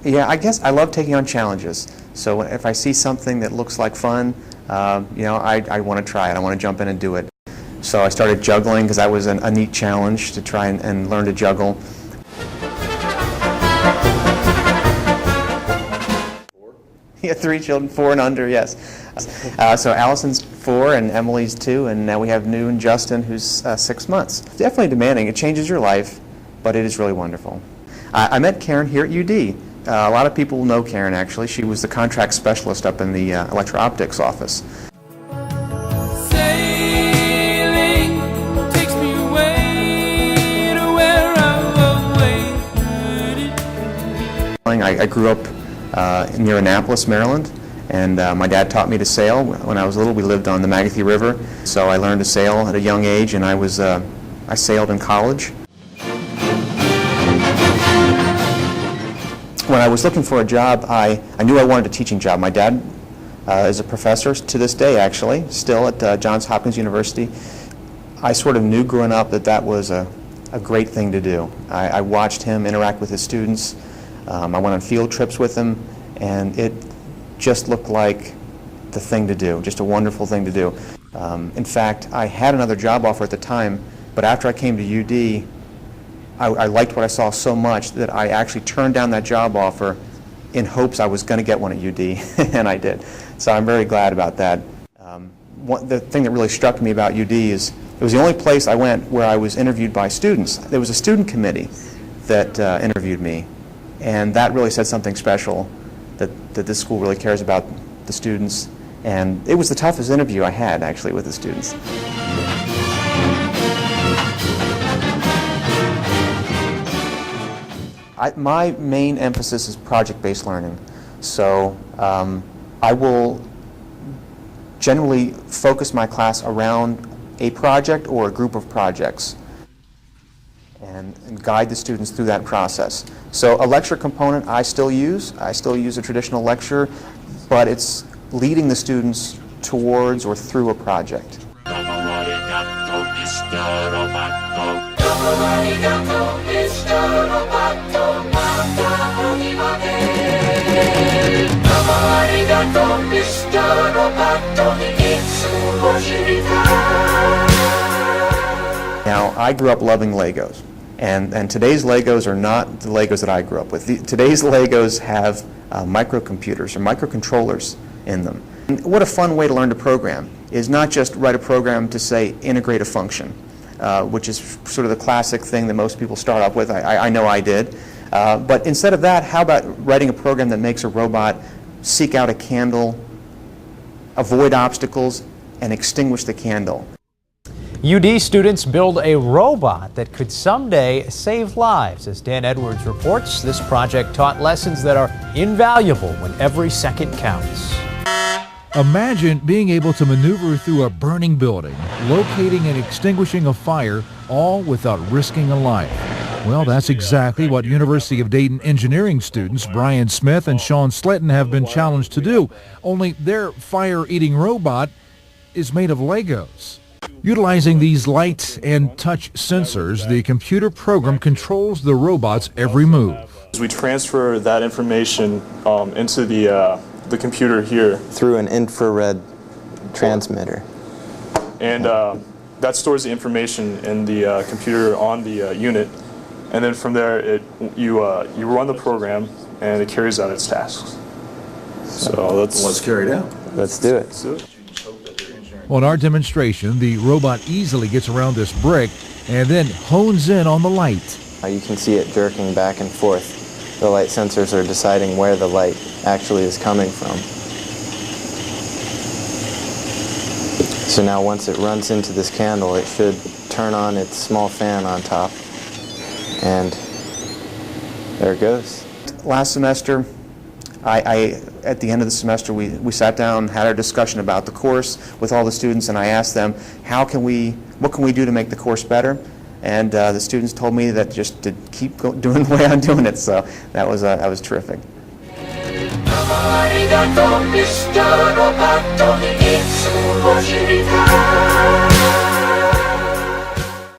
Yeah, I guess I love taking on challenges. So if I see something that looks like fun, I want to try it. I want to jump in and do it. So I started juggling because that was a neat challenge to try and learn to juggle. Yeah, 3 children, 4 and under, yes. So Allison's 4 and Emily's 2, and now we have New and Justin, who's 6 months. Definitely demanding. It changes your life, but it is really wonderful. I met Karen here at UD. A lot of people know Karen, actually. She was the contract specialist up in the electro-optics office. Sailing takes me away to where I I grew up near Annapolis, Maryland, and my dad taught me to sail. When I was little, we lived on the Magathie River, so I learned to sail at a young age, and I sailed in college. When I was looking for a job, I knew I wanted a teaching job. My dad is a professor to this day, actually, still at Johns Hopkins University. I sort of knew growing up that was a great thing to do. I watched him interact with his students. I went on field trips with him, and it just looked like the thing to do, just a wonderful thing to do. In fact, I had another job offer at the time, but after I came to UD, I liked what I saw so much that I actually turned down that job offer in hopes I was going to get one at UD, and I did. So I'm very glad about that. The thing that really struck me about UD is it was the only place I went where I was interviewed by students. There was a student committee that interviewed me, and that really said something special, that this school really cares about the students. And it was the toughest interview I had, actually, with the students. My main emphasis is project-based learning. So I will generally focus my class around a project or a group of projects and guide the students through that process. So a lecture component I still use. I still use a traditional lecture, but it's leading the students towards or through a project. Now, I grew up loving Legos, and today's Legos are not the Legos that I grew up with. Today's Legos have microcomputers or microcontrollers in them. And what a fun way to learn to program is not just write a program to, say, integrate a function, which is sort of the classic thing that most people start off with. I know I did. But instead of that, how about writing a program that makes a robot seek out a candle, avoid obstacles, and extinguish the candle? UD students build a robot that could someday save lives. As Dan Edwards reports, this project taught lessons that are invaluable when every second counts. Imagine being able to maneuver through a burning building, locating and extinguishing a fire, all without risking a life. Well, that's exactly what University of Dayton engineering students Brian Smith and Sean Sletton have been challenged to do, only their fire-eating robot is made of Legos. Utilizing these light and touch sensors, the computer program controls the robot's every move. We transfer that information into the computer here through an infrared transmitter, and that stores the information in the computer on the unit, and then from there you run the program and it carries out its tasks. So let's carry it out. Let's do it. On our demonstration, the robot easily gets around this brick and then hones in on the light. You can see it jerking back and forth. The light sensors are deciding where the light actually is coming from. So now once it runs into this candle, it should turn on its small fan on top, and there it goes. Last semester, at the end of the semester, we sat down, had our discussion about the course with all the students, and I asked them, what can we do to make the course better? And the students told me that just to keep doing the way I'm doing it, so that was terrific. Mr. Roboto,